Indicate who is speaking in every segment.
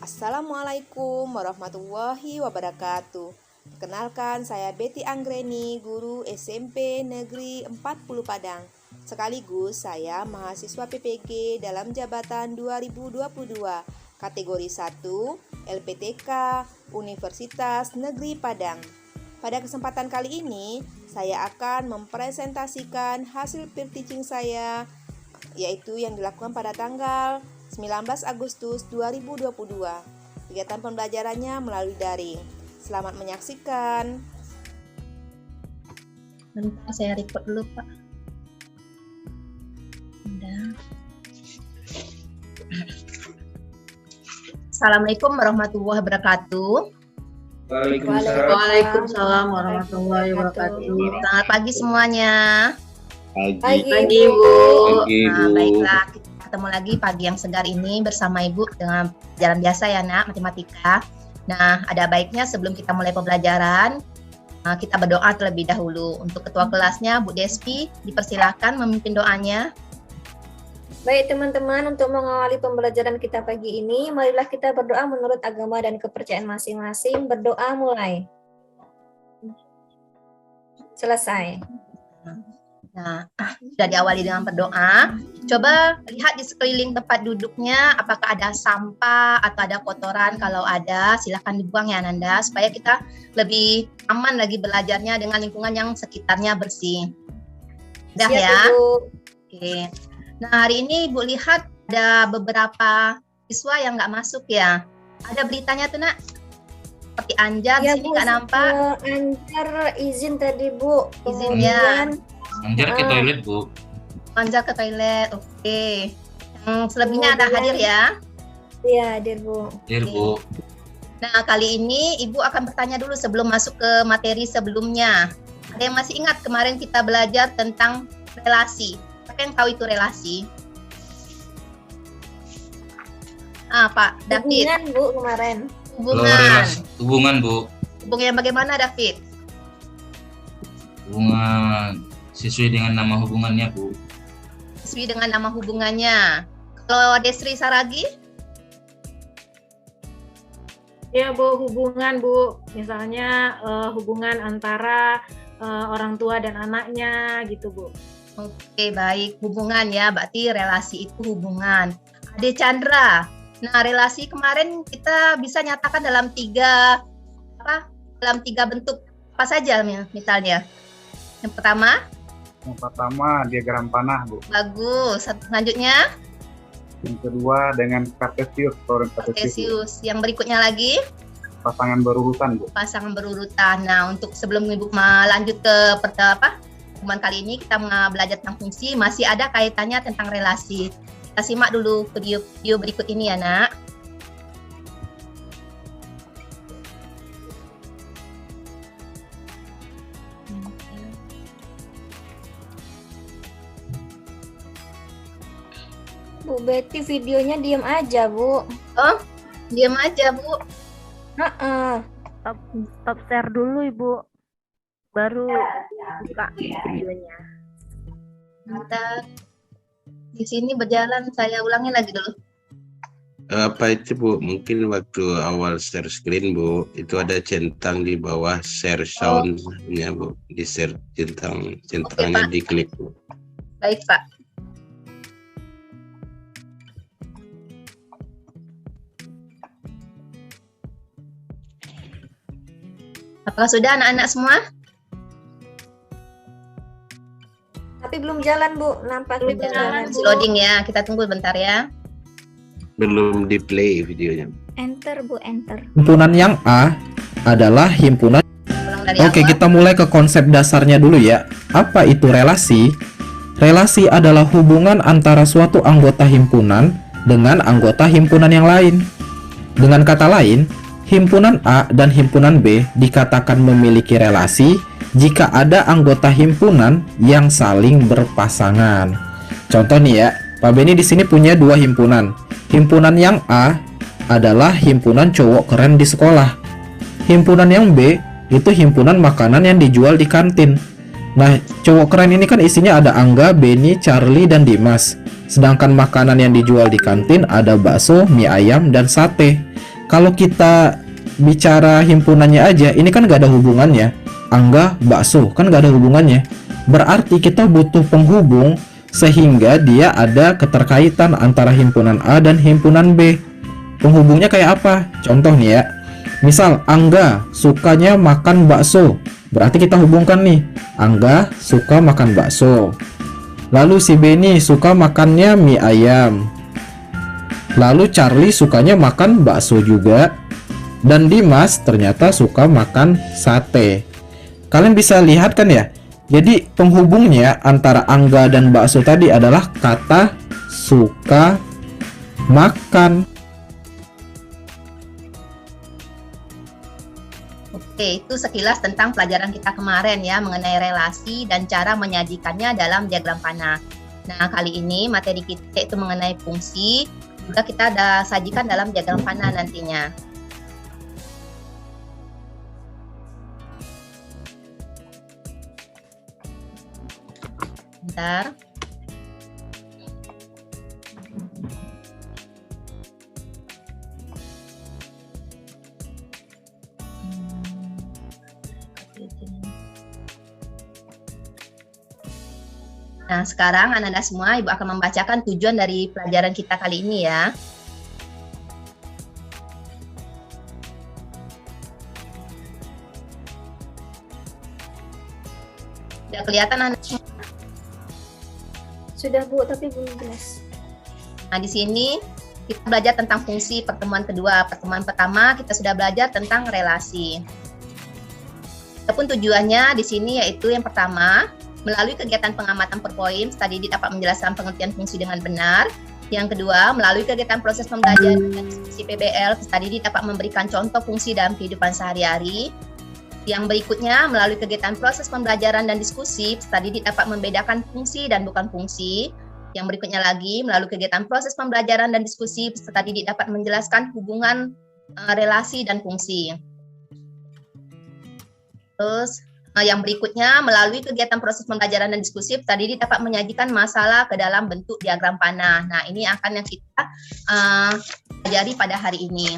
Speaker 1: Assalamualaikum warahmatullahi wabarakatuh. Perkenalkan, saya Betty Anggreni, guru SMP Negeri 40 Padang. Sekaligus saya mahasiswa PPG dalam jabatan 2022, kategori 1, LPTK, Universitas Negeri Padang. Pada kesempatan kali ini, saya akan mempresentasikan hasil peer teaching saya, yaitu yang dilakukan pada tanggal 19 Agustus 2022. Kegiatan pembelajarannya melalui daring. Selamat menyaksikan.
Speaker 2: Bentar, saya record dulu, Pak. Udah. Assalamualaikum warahmatullahi wabarakatuh.
Speaker 3: Waalaikumsalam warahmatullahi wabarakatuh.
Speaker 2: Selamat pagi semuanya.
Speaker 3: Pagi, Bu.
Speaker 2: Nah, baiklah, kita ketemu lagi pagi yang segar ini bersama Ibu dengan pelajaran biasa ya, Nak, matematika. Nah, ada baiknya sebelum kita mulai pembelajaran, kita berdoa terlebih dahulu. Untuk ketua kelasnya, Bu Despi, dipersilakan memimpin doanya.
Speaker 4: Baik teman-teman, untuk mengawali pembelajaran kita pagi ini, marilah kita berdoa menurut agama dan kepercayaan masing-masing. Berdoa mulai. Selesai.
Speaker 2: Nah, sudah diawali dengan berdoa. Coba lihat di sekeliling tempat duduknya, apakah ada sampah atau ada kotoran. Kalau ada, silakan dibuang ya Nanda, supaya kita lebih aman lagi belajarnya dengan lingkungan yang sekitarnya bersih. Udah
Speaker 4: Siap,
Speaker 2: ya?
Speaker 4: Ibu.
Speaker 2: Oke. Nah, hari ini Ibu lihat ada beberapa siswa yang nggak masuk ya. Ada beritanya tuh, Nak. Seperti Anjar, di sini nggak nampak.
Speaker 4: Anjar izin tadi, Bu.
Speaker 2: Izin ya.
Speaker 5: Anjar ke toilet, Bu.
Speaker 2: Anjar ke toilet, oke. Yang selebihnya ada hadir ya.
Speaker 4: Iya, hadir, Bu.
Speaker 5: Hadir, Bu.
Speaker 2: Nah, kali ini Ibu akan bertanya dulu sebelum masuk ke materi sebelumnya. Ada yang masih ingat kemarin kita belajar tentang relasi. Siapa yang tahu itu relasi? Pak David.
Speaker 4: Hubungan, Bu, kemarin.
Speaker 5: Hubungan, Bu.
Speaker 2: Hubungan bagaimana, David?
Speaker 5: Hubungan sesuai dengan nama hubungannya, Bu.
Speaker 2: Sesuai dengan nama hubungannya. Kalau Desri Saragi?
Speaker 3: Ya, Bu, hubungan, Bu. Misalnya hubungan antara orang tua dan anaknya gitu, Bu.
Speaker 2: Oke, baik. Hubungan ya, berarti relasi itu hubungan. Ade Chandra. Nah, relasi kemarin kita bisa nyatakan dalam tiga bentuk apa saja misalnya. Yang pertama,
Speaker 6: diagram panah, Bu.
Speaker 2: bagus. Selanjutnya
Speaker 6: Yang kedua dengan kartesius, teorem kartesius.
Speaker 2: Cartesius. Yang berikutnya lagi
Speaker 6: Pasangan berurutan, Bu.
Speaker 2: pasangan berurutan. Nah, untuk sebelum Ibu melanjut ke hubungan kali ini kita belajar tentang fungsi, masih ada kaitannya tentang relasi. Kita simak dulu video berikut ini ya, Nak.
Speaker 4: Bu Betty, videonya diam aja, Bu.
Speaker 2: Oh, diam aja, Bu.
Speaker 7: Stop share dulu Ibu, baru buka videonya.
Speaker 2: Bentar. Di sini berjalan, saya ulangi lagi dulu.
Speaker 8: Apa itu, Bu? Mungkin waktu awal share screen, Bu, itu ada centang di bawah share sound-nya, Bu. Di share centangnya
Speaker 2: Pak.
Speaker 8: diklik, Bu.
Speaker 2: Baik, Pak. Apakah sudah anak-anak semua?
Speaker 4: Tapi belum jalan, Bu. Nampaknya jalan.
Speaker 2: Masih loading ya, kita tunggu bentar ya.
Speaker 8: Belum di play videonya.
Speaker 4: Enter, Bu, enter.
Speaker 9: Himpunan yang A adalah himpunan.
Speaker 2: Ulang dari
Speaker 9: Oke,
Speaker 2: awal.
Speaker 9: kita mulai ke konsep dasarnya dulu ya. Apa itu relasi? Relasi adalah hubungan antara suatu anggota himpunan dengan anggota himpunan yang lain. Dengan kata lain, himpunan A dan himpunan B dikatakan memiliki relasi jika ada anggota himpunan yang saling berpasangan. Contoh nih ya, Pak Beni di sini punya dua himpunan. Himpunan yang A adalah himpunan cowok keren di sekolah. Himpunan yang B itu himpunan makanan yang dijual di kantin. Nah, cowok keren ini kan isinya ada Angga, Beni, Charlie, dan Dimas. Sedangkan makanan yang dijual di kantin ada bakso, mie ayam, dan sate. Kalau kita bicara himpunannya aja, ini kan gak ada hubungannya. Angga, bakso, kan gak ada hubungannya. Berarti kita butuh penghubung sehingga dia ada keterkaitan antara himpunan A dan himpunan B. Penghubungnya kayak apa? Contoh nih ya. Misal Angga sukanya makan bakso. Berarti kita hubungkan nih. Angga suka makan bakso. Lalu si Benny suka makannya mie ayam. Lalu Charlie sukanya makan bakso juga. Dan Dimas ternyata suka makan sate. Kalian bisa lihat kan ya? Jadi penghubungnya antara Angga dan bakso tadi adalah kata suka makan.
Speaker 2: Oke, itu sekilas tentang pelajaran kita kemarin ya mengenai relasi dan cara menyajikannya dalam diagram panah. Nah, kali ini materi kita itu mengenai fungsi, juga kita ada sajikan dalam diagram panah nantinya. Bentar. Nah, sekarang anak-anak semua, Ibu akan membacakan tujuan dari pelajaran kita kali ini ya. Sudah kelihatan anak semua?
Speaker 4: Sudah Bu, tapi belum jelas.
Speaker 2: Nah, di sini kita belajar tentang fungsi pertemuan kedua. Pertemuan pertama kita sudah belajar tentang relasi. Adapun tujuannya di sini yaitu yang pertama, melalui kegiatan pengamatan per poin, studi dapat menjelaskan pengertian fungsi dengan benar. Yang kedua, melalui kegiatan proses pembelajaran dan diskusi PBL, studi dapat memberikan contoh fungsi dalam kehidupan sehari-hari. Yang berikutnya, melalui kegiatan proses pembelajaran dan diskusi, studi dapat membedakan fungsi dan bukan fungsi. Yang berikutnya lagi, melalui kegiatan proses pembelajaran dan diskusi, studi dapat menjelaskan hubungan relasi dan fungsi. Terus, yang berikutnya, melalui kegiatan proses pembelajaran dan diskusi, tadi dapat menyajikan masalah ke dalam bentuk diagram panah. Nah, ini akan yang kita pelajari pada hari ini.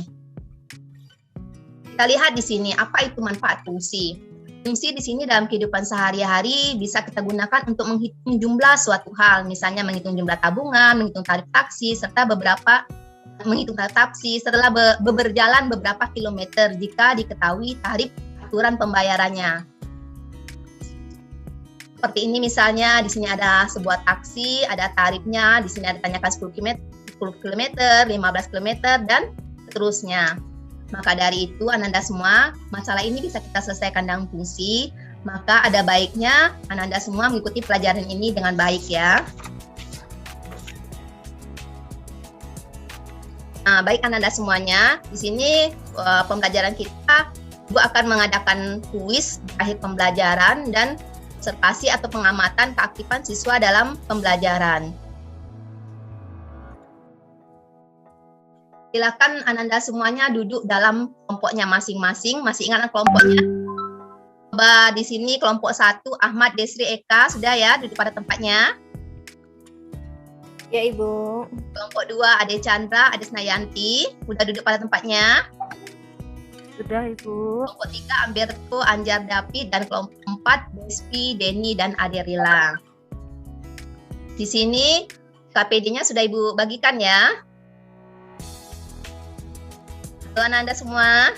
Speaker 2: Kita lihat di sini, apa itu manfaat fungsi. Fungsi di sini dalam kehidupan sehari-hari bisa kita gunakan untuk menghitung jumlah suatu hal, misalnya menghitung jumlah tabungan, menghitung tarif taksi, serta menghitung tarif taksi setelah berjalan beberapa kilometer jika diketahui tarif aturan pembayarannya. Seperti ini misalnya, di sini ada sebuah taksi, ada tarifnya, di sini ada tanyakan 10 km, 15 km, dan seterusnya. Maka dari itu, Ananda semua, masalah ini bisa kita selesaikan dengan fungsi, maka ada baiknya Ananda semua mengikuti pelajaran ini dengan baik ya. Nah, baik Ananda semuanya, di sini pembelajaran kita, Ibu akan mengadakan kuis di akhir pembelajaran dan observasi atau pengamatan keaktifan siswa dalam pembelajaran. Silakan Ananda semuanya duduk dalam kelompoknya masing-masing. Masih ingat kelompoknya? Coba di sini kelompok 1 Ahmad, Desri, Eka sudah ya duduk pada tempatnya.
Speaker 4: Ya Ibu.
Speaker 2: Kelompok 2 Ade Chandra, Ade Snayanti sudah duduk pada tempatnya.
Speaker 7: Sudah Ibu.
Speaker 2: Kelompok 3 Amberto, Anjar, David, dan kelompok 4 Despi, Denny, dan Aderila. Di sini KPD-nya sudah Ibu bagikan ya. Tuan Anda semua?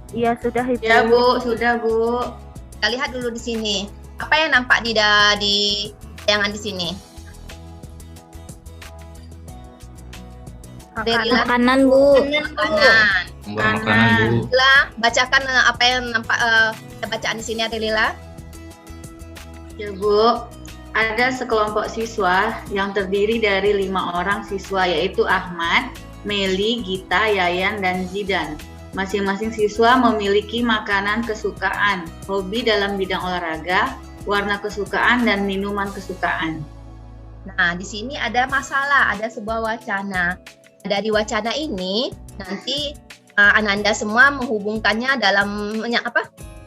Speaker 7: Iya sudah Ibu.
Speaker 3: Ya Bu, sudah Bu.
Speaker 2: Kita lihat dulu di sini. Apa yang nampak di tayangan di sini? Aderila?
Speaker 4: Makanan Bu.
Speaker 2: Makanan.
Speaker 5: Makanan Bu.
Speaker 2: Lila, bacakan apa yang nampak bacaan di sini Adelila.
Speaker 3: Ya Bu, ada sekelompok siswa yang terdiri dari 5 orang siswa, yaitu Ahmad, Meli, Gita, Yayan, dan Zidan. Masing-masing siswa memiliki makanan kesukaan, hobi dalam bidang olahraga, warna kesukaan, dan minuman kesukaan.
Speaker 2: Nah, di sini ada masalah, ada sebuah wacana. Dari wacana ini, nanti Ananda semua menghubungkannya dalam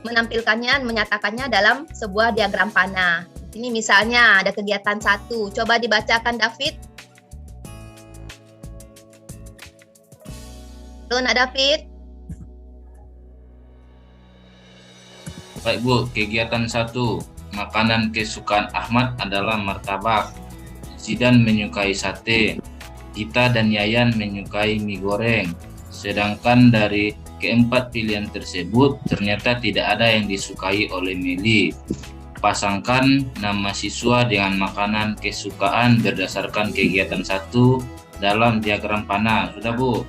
Speaker 2: menampilkannya, menyatakannya dalam sebuah diagram panah. Ini misalnya ada kegiatan 1. Coba dibacakan David. Tuh, Nak David.
Speaker 5: Baik Bu, kegiatan 1. Makanan kesukaan Ahmad adalah martabak. Zidan menyukai sate. Gita dan Yayan menyukai mie goreng. Sedangkan dari keempat pilihan tersebut ternyata tidak ada yang disukai oleh Meli. Pasangkan nama siswa dengan makanan kesukaan berdasarkan kegiatan 1 dalam diagram panah. Sudah Bu?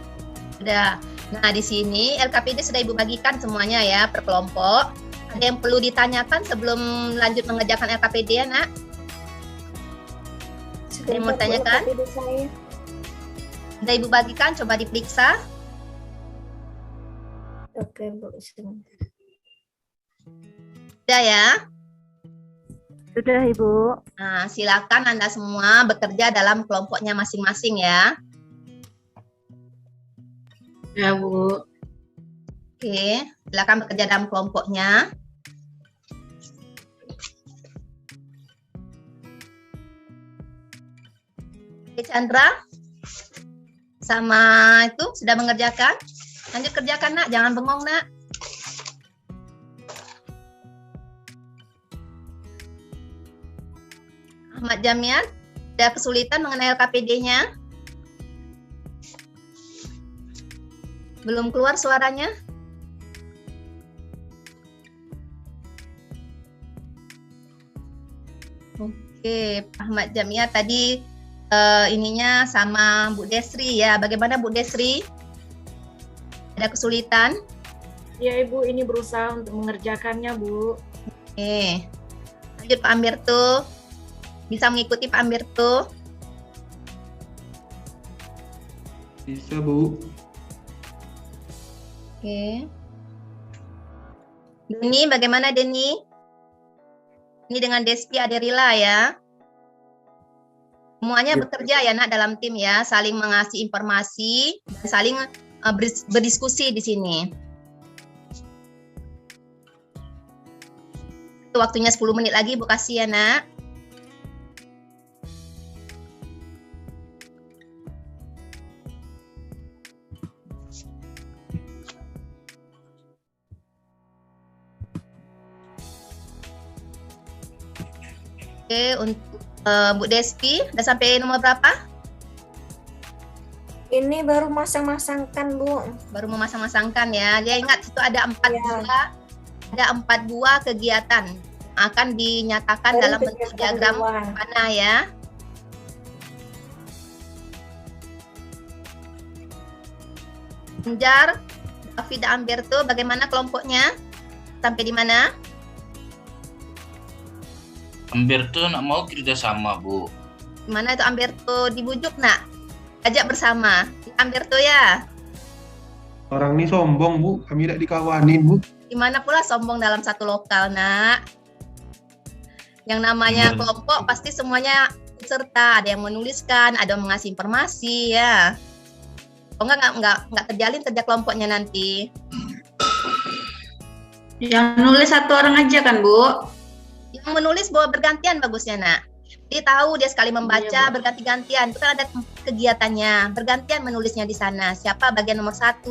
Speaker 2: Sudah. Nah, di sini LKPD sudah Ibu bagikan semuanya ya per kelompok. Ada yang perlu ditanyakan sebelum lanjut mengerjakan LKPD ya, Nak? Ada yang mau tanyakan? Sudah Ibu bagikan, coba diperiksa.
Speaker 4: Oke, Bu.
Speaker 2: Sudah ya?
Speaker 7: Sudah Ibu.
Speaker 2: Nah, silakan Anda semua bekerja dalam kelompoknya masing-masing ya.
Speaker 3: Ya, Bu.
Speaker 2: Oke, silakan bekerja dalam kelompoknya. Oke, Chandra sama itu sudah mengerjakan? Lanjut kerjakan, Nak. Jangan bengong, Nak. Ahmad Jamian, ada kesulitan mengenai LKPD-nya? Belum keluar suaranya? Oke, Ahmad Jamia tadi ininya sama Bu Desri ya. Bagaimana Bu Desri? Ada kesulitan?
Speaker 10: Ya Ibu, ini berusaha untuk mengerjakannya Bu.
Speaker 2: Oke, lanjut Pak Amberto. Bisa mengikuti Pak Amberto?
Speaker 6: Bisa Bu.
Speaker 2: Oke. Deni, bagaimana Deni? Ini dengan Despi Aderila ya. Semuanya bekerja ya Nak dalam tim ya, saling mengasih informasi dan saling berdiskusi di sini. Itu waktunya 10 menit lagi Bu kasih ya Nak. Oke, untuk Bu Despi, udah sampai nomor berapa?
Speaker 4: Ini baru masang-masangkan, Bu.
Speaker 2: Baru memasang-masangkan ya. Dia ingat itu ada 4 buah, ada 4 buah kegiatan akan dinyatakan dalam bentuk diagram panah ya. Anjar, David Amberto, bagaimana kelompoknya? Sampai di mana?
Speaker 5: Amberto nak mau kerjasama Bu.
Speaker 2: Gimana itu Amberto dibujuk Nak? Ajak bersama. Amberto ya.
Speaker 6: Orang ini sombong Bu, kami tidak dikawanin Bu.
Speaker 2: Gimana pula sombong dalam satu lokal Nak? Yang namanya kelompok pasti semuanya serta. Ada yang menuliskan, ada yang mengasih informasi ya. Oh enggak terjalin kerja kelompoknya nanti.
Speaker 3: Yang nulis 1 orang aja kan Bu?
Speaker 2: Yang menulis bahwa bergantian bagusnya Nak. Dia tahu dia sekali membaca berganti-gantian. Itu kan ada kegiatannya. Bergantian menulisnya di sana. Siapa bagian nomor 1,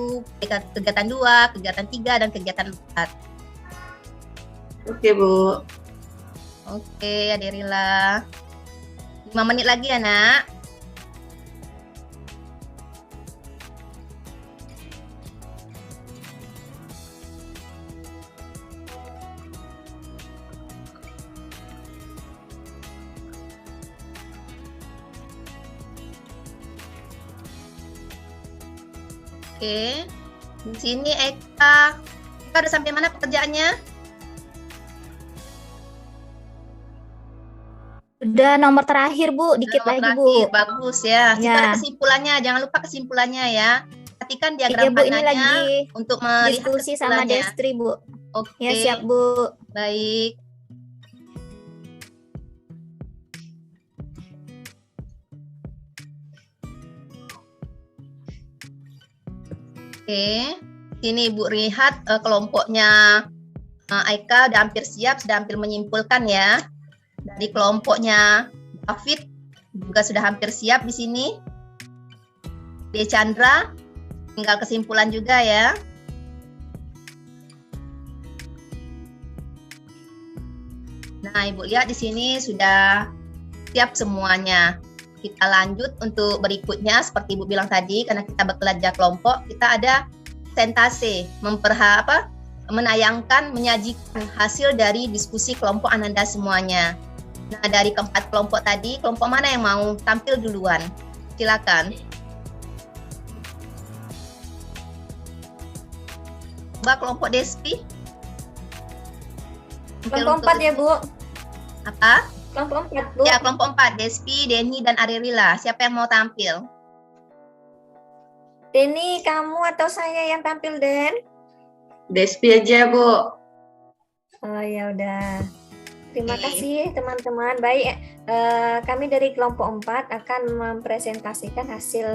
Speaker 2: kegiatan 2, kegiatan 3, dan kegiatan 4.
Speaker 3: Oke Bu.
Speaker 2: Oke, Aderila. 5 menit lagi ya Nak. Oke, di sini Eka udah sampai mana pekerjaannya?
Speaker 4: Udah nomor terakhir Bu, dikit lagi Bu.
Speaker 2: Bagus ya. Kita kesimpulannya, jangan lupa kesimpulannya ya. Perhatikan diagram
Speaker 4: Bu, ini
Speaker 2: panahnya
Speaker 4: lagi
Speaker 2: untuk melihat
Speaker 4: diskusi sama Destri Bu.
Speaker 2: Oke.
Speaker 4: Ya siap Bu.
Speaker 2: Baik. Oke, sini Ibu lihat kelompoknya Aika udah hampir siap, sudah hampir menyimpulkan ya. Dari kelompoknya David juga sudah hampir siap di sini. De Chandra, Tinggal kesimpulan juga ya. Nah, Ibu lihat di sini sudah siap semuanya. Kita lanjut untuk berikutnya seperti Ibu bilang tadi, karena kita bekerja kelompok, kita ada presentase, menayangkan, menyajikan hasil dari diskusi kelompok Ananda semuanya. Nah, dari keempat kelompok tadi, kelompok mana yang mau tampil duluan? Silakan. Coba kelompok Despi.
Speaker 4: Kelompok 4 ya, Bu.
Speaker 2: Apa?
Speaker 4: Kelompok 4, Bu.
Speaker 2: Ya, kelompok 4. Despi, Denny, dan Arelila. Siapa yang mau tampil?
Speaker 4: Denny, kamu atau saya yang tampil, Den?
Speaker 3: Despi aja, Bu.
Speaker 4: Oh ya udah. Terima kasih teman-teman. Baik, kami dari kelompok 4 akan mempresentasikan hasil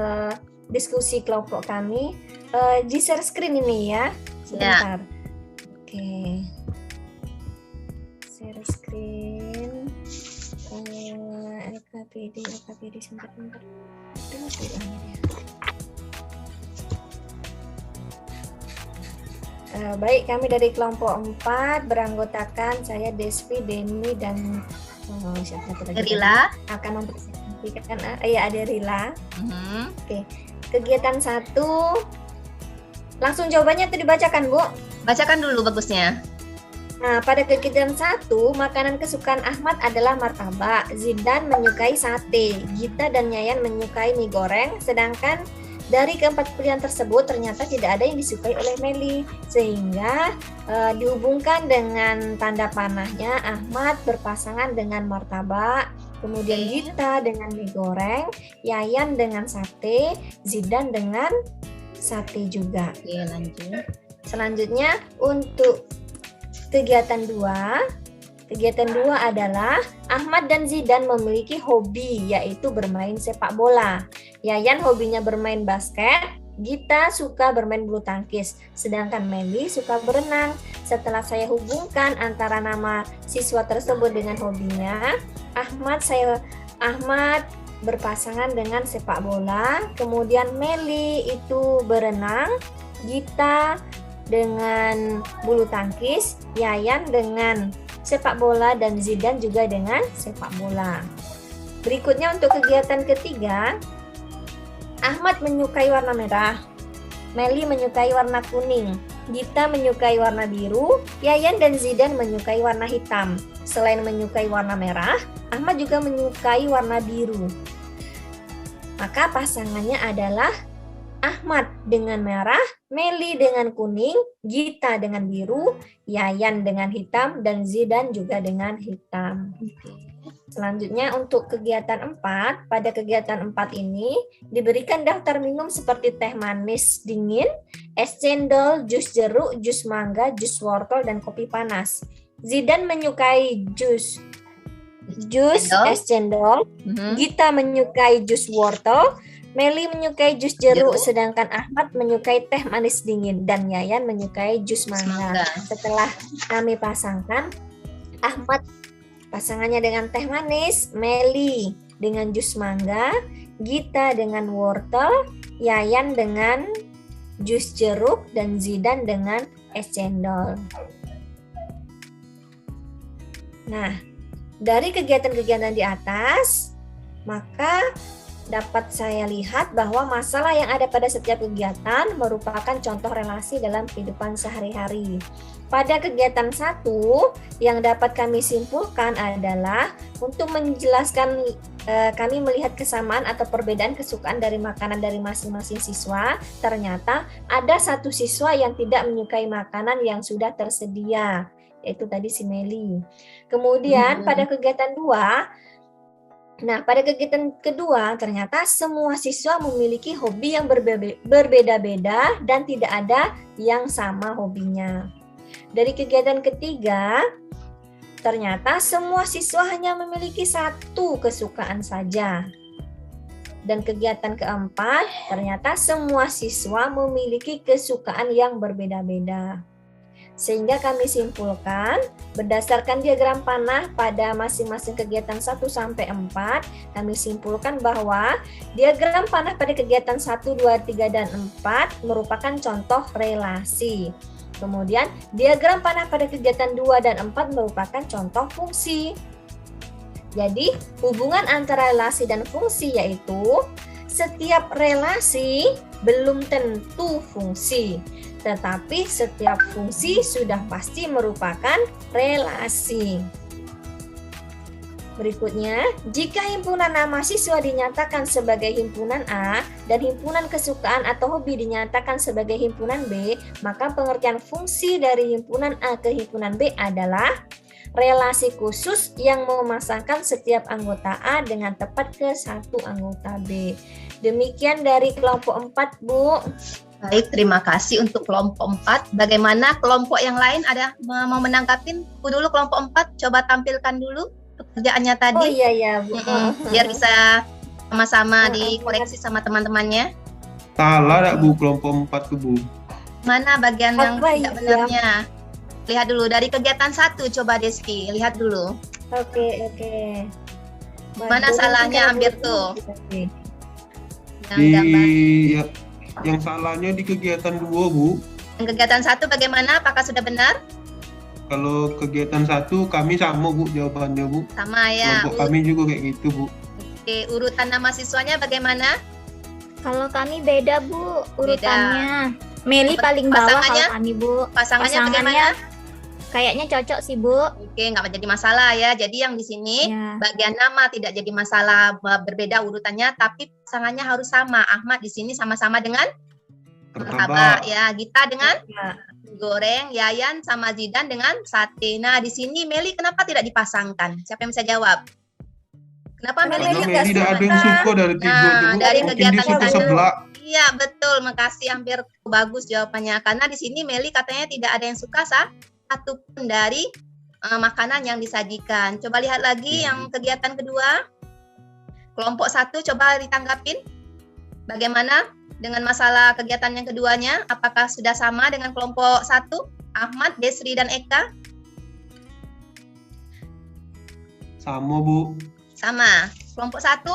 Speaker 4: diskusi kelompok kami. Di share screen ini ya. Sebentar. Oke. Share screen. LKPD sebentar. Baik, kami dari kelompok 4 beranggotakan saya Despi, Denny, dan siapa lagi?
Speaker 2: Rila
Speaker 4: Akan mempresentasikan ada Rila. Oke. Kegiatan 1 langsung jawabannya itu dibacakan, Bu.
Speaker 2: Bacakan dulu bagusnya.
Speaker 4: Nah, pada kegiatan 1, makanan kesukaan Ahmad adalah martabak. Zidan menyukai sate. Gita dan Yayan menyukai mie goreng, sedangkan dari keempat pilihan tersebut ternyata tidak ada yang disukai oleh Meli, sehingga dihubungkan dengan tanda panahnya Ahmad berpasangan dengan martabak, kemudian Gita dengan mie goreng, Yayan dengan sate, Zidan dengan sate juga.
Speaker 2: Oke, lanjut.
Speaker 4: Selanjutnya untuk kegiatan 2 adalah Ahmad dan Zidan memiliki hobi, yaitu bermain sepak bola. Yayan hobinya bermain basket, Gita suka bermain bulu tangkis, sedangkan Meli suka berenang. Setelah saya hubungkan antara nama siswa tersebut dengan hobinya, Ahmad berpasangan dengan sepak bola, kemudian Meli itu berenang, Gita dengan bulu tangkis, Yayan dengan sepak bola, dan Zidan juga dengan sepak bola. Berikutnya untuk kegiatan ketiga, Ahmad menyukai warna merah, Meli menyukai warna kuning, Gita menyukai warna biru, Yayan dan Zidan menyukai warna hitam. Selain menyukai warna merah, Ahmad juga menyukai warna biru. Maka pasangannya adalah Ahmad dengan merah, Meli dengan kuning, Gita dengan biru, Yayan dengan hitam, dan Zidan juga dengan hitam. Selanjutnya untuk kegiatan 4, pada kegiatan 4 ini diberikan daftar minum seperti teh manis dingin, es cendol, jus jeruk, jus mangga, jus wortel, dan kopi panas. Zidan menyukai jus es cendol, Gita menyukai jus wortel, Meli menyukai jus jeruk, sedangkan Ahmad menyukai teh manis dingin, dan Yayan menyukai jus mangga. Setelah kami pasangkan, Ahmad pasangannya dengan teh manis, Meli dengan jus mangga, Gita dengan wortel, Yayan dengan jus jeruk, dan Zidan dengan es cendol. Nah, dari kegiatan-kegiatan di atas, maka dapat saya lihat bahwa masalah yang ada pada setiap kegiatan merupakan contoh relasi dalam kehidupan sehari-hari. Pada kegiatan 1, yang dapat kami simpulkan adalah untuk menjelaskan kami melihat kesamaan atau perbedaan kesukaan dari makanan dari masing-masing siswa. Ternyata ada satu siswa yang tidak menyukai makanan yang sudah tersedia, yaitu tadi si Meli. Kemudian pada kegiatan 2, pada kegiatan kedua, ternyata semua siswa memiliki hobi yang berbeda-beda dan tidak ada yang sama hobinya. Dari kegiatan ketiga, ternyata semua siswa hanya memiliki satu kesukaan saja. Dan kegiatan keempat, ternyata semua siswa memiliki kesukaan yang berbeda-beda. Sehingga kami simpulkan berdasarkan diagram panah pada masing-masing kegiatan 1 sampai 4, kami simpulkan bahwa diagram panah pada kegiatan 1, 2, 3, dan 4 merupakan contoh relasi. Kemudian diagram panah pada kegiatan 2 dan 4 merupakan contoh fungsi. Jadi hubungan antara relasi dan fungsi yaitu setiap relasi belum tentu fungsi, tetapi setiap fungsi sudah pasti merupakan relasi. Berikutnya, jika himpunan A mahasiswa dinyatakan sebagai himpunan A dan himpunan kesukaan atau hobi dinyatakan sebagai himpunan B, maka pengertian fungsi dari himpunan A ke himpunan B adalah relasi khusus yang memasangkan setiap anggota A dengan tepat ke satu anggota B. Demikian dari kelompok 4, Bu.
Speaker 2: Baik, terima kasih untuk kelompok 4. Bagaimana kelompok yang lain, ada mau menanggapin? Bu dulu kelompok 4, coba tampilkan dulu pekerjaannya tadi.
Speaker 4: Oh iya Bu.
Speaker 2: Biar bisa sama-sama dikoreksi sama teman-temannya.
Speaker 11: Salah tak Bu kelompok 4 tuh Bu?
Speaker 2: Mana bagian yang
Speaker 4: Apa
Speaker 2: tidak
Speaker 4: iya?
Speaker 2: benarnya? Lihat dulu dari kegiatan 1, coba Deski, lihat dulu.
Speaker 4: Oke.
Speaker 2: Mana salahnya hampir tuh?
Speaker 11: Yang salahnya di kegiatan 2 Bu.
Speaker 2: Yang kegiatan 1 bagaimana? Apakah sudah benar?
Speaker 11: Kalau kegiatan 1 kami sama Bu jawabannya Bu.
Speaker 2: Sama ya.
Speaker 11: Kelompok kami juga kayak gitu Bu.
Speaker 2: Oke, urutan nama siswanya bagaimana?
Speaker 12: Kalau kami beda Bu urutannya. Meli paling bawah kalau kami Bu.
Speaker 2: Pasangannya bagaimana?
Speaker 12: Kayaknya cocok sih Bu.
Speaker 2: Oke, nggak jadi masalah ya. Jadi yang di sini bagian nama tidak jadi masalah, berbeda urutannya, tapi pasangannya harus sama. Ahmad di sini sama-sama dengan martabak ya. Gita dengan goreng, Yayan sama Zidan dengan sate. Nah, di sini Meli kenapa tidak dipasangkan? Siapa yang bisa jawab? Kenapa Meli
Speaker 11: tidak ada yang suka dari tiga itu.
Speaker 2: Dari kegiatan
Speaker 11: kita sebelah.
Speaker 2: Iya, betul. Makasih, hampir bagus jawabannya. Karena di sini Meli katanya tidak ada yang suka satu pun dari makanan yang disajikan. Coba lihat lagi yang kegiatan kedua. Kelompok 1 coba ditanggapin. Bagaimana dengan masalah kegiatan yang keduanya? Apakah sudah sama dengan kelompok 1? Ahmad, Desri, dan Eka?
Speaker 11: Sama Bu.
Speaker 2: Sama. Kelompok 1?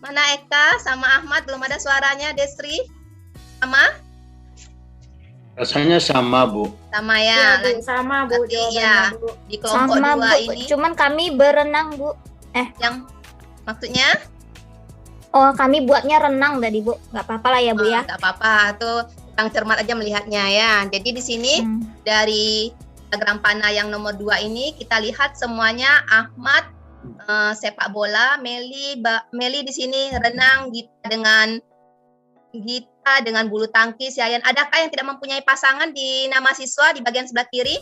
Speaker 2: Mana Eka sama Ahmad? Belum ada suaranya. Desri? Sama?
Speaker 13: Rasanya sama Bu.
Speaker 2: Sama ya.
Speaker 10: Bu, sama Bu jawabannya Bu.
Speaker 2: Di kelompok
Speaker 12: sama
Speaker 2: 2
Speaker 12: Bu.
Speaker 2: ini.
Speaker 12: Cuman kami berenang Bu.
Speaker 2: Yang maksudnya?
Speaker 12: Oh, kami buatnya renang tadi Bu. Nggak apa-apa lah ya Bu ya.
Speaker 2: Nggak apa-apa. Tuh yang cermat aja melihatnya ya. Jadi di sini dari diagram panah yang nomor 2 ini kita lihat semuanya Ahmad sepak bola, Meli di sini renang, Gita dengan bulu tangkis, Yayan. Adakah yang tidak mempunyai pasangan di nama siswa di bagian sebelah kiri?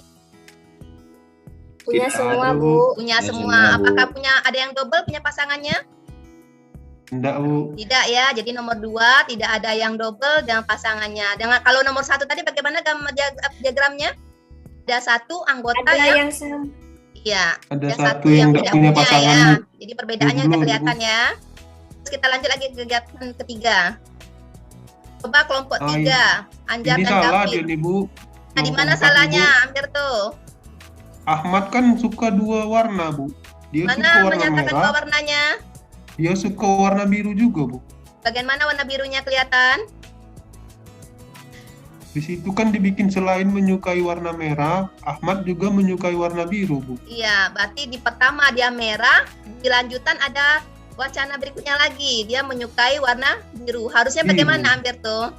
Speaker 4: Punya semua Bu.
Speaker 2: Punya semua. Apakah ada yang double punya pasangannya?
Speaker 11: Tidak Bu.
Speaker 2: Tidak ya. Jadi nomor 2 tidak ada yang double dengan pasangannya. Kalau nomor 1 tadi bagaimana diagramnya? Ada satu anggota yang
Speaker 4: sama.
Speaker 2: Iya.
Speaker 11: Ada satu yang tidak punya pasangan.
Speaker 2: Ya. Jadi perbedaannya sudah kelihatan ya. Terus kita lanjut lagi ke kegiatan ketiga. Coba kelompok 3, Anjar
Speaker 11: ini
Speaker 2: dan
Speaker 11: salah
Speaker 2: Gafin.
Speaker 11: dia Bu.
Speaker 2: Nah, di mana salahnya? Hampir tuh.
Speaker 11: Ahmad kan suka 2 warna Bu. Dia
Speaker 2: Mana
Speaker 11: suka warna
Speaker 2: menyatakan
Speaker 11: merah.
Speaker 2: 2 warnanya?
Speaker 11: Dia suka warna biru juga Bu.
Speaker 2: Bagian mana warna birunya kelihatan?
Speaker 11: Di situ kan dibikin selain menyukai warna merah, Ahmad juga menyukai warna biru Bu.
Speaker 2: Iya, berarti di pertama dia merah, di lanjutan ada wacana berikutnya lagi, dia menyukai warna biru. Harusnya bagaimana hampir tuh?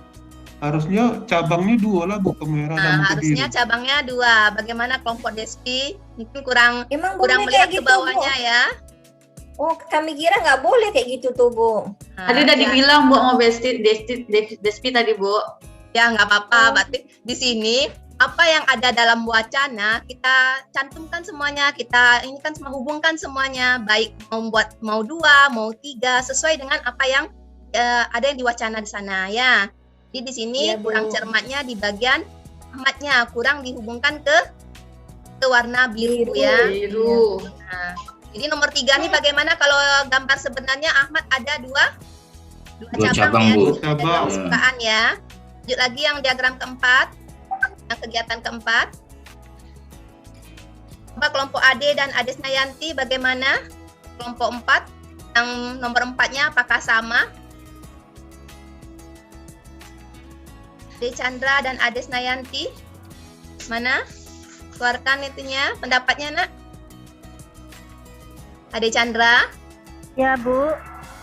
Speaker 11: Harusnya cabangnya 2 lah Bu, ke merah sama ke
Speaker 2: harusnya
Speaker 11: biru.
Speaker 2: cabangnya 2. Bagaimana kelompok Deski? Mungkin kurang
Speaker 4: boleh
Speaker 2: melihat
Speaker 4: kayak
Speaker 2: ke
Speaker 4: gitu,
Speaker 2: bawahnya
Speaker 4: Bu?
Speaker 2: ya.
Speaker 4: Oh, kami kira nggak boleh kayak gitu tuh Bu.
Speaker 3: Tadi udah dibilang Bu sama Despi tadi Bu.
Speaker 2: Ya nggak apa-apa. Berarti di sini apa yang ada dalam wacana kita cantumkan semuanya, kita ini kan menghubungkan semuanya, baik mau 2, mau 3, sesuai dengan apa yang ada yang diwacana di sana ya. Jadi di sini kurang cermatnya di bagian Ahmadnya, kurang dihubungkan ke warna biru ya.
Speaker 3: Biru.
Speaker 2: Nah, jadi nomor 3 nih bagaimana kalau gambar sebenarnya Ahmad ada dua cabang ya,
Speaker 5: Bu.
Speaker 2: ada 2 kesukaan ya. Lanjut lagi yang diagram keempat, yang kegiatan keempat. Coba kelompok Ade dan Ades Nayanti bagaimana? Kelompok 4, yang nomor 4-nya apakah sama? Ade Chandra dan Ades Nayanti, mana? Keluarkan itunya, pendapatnya nak. Ade Chandra?
Speaker 7: Ya, Bu.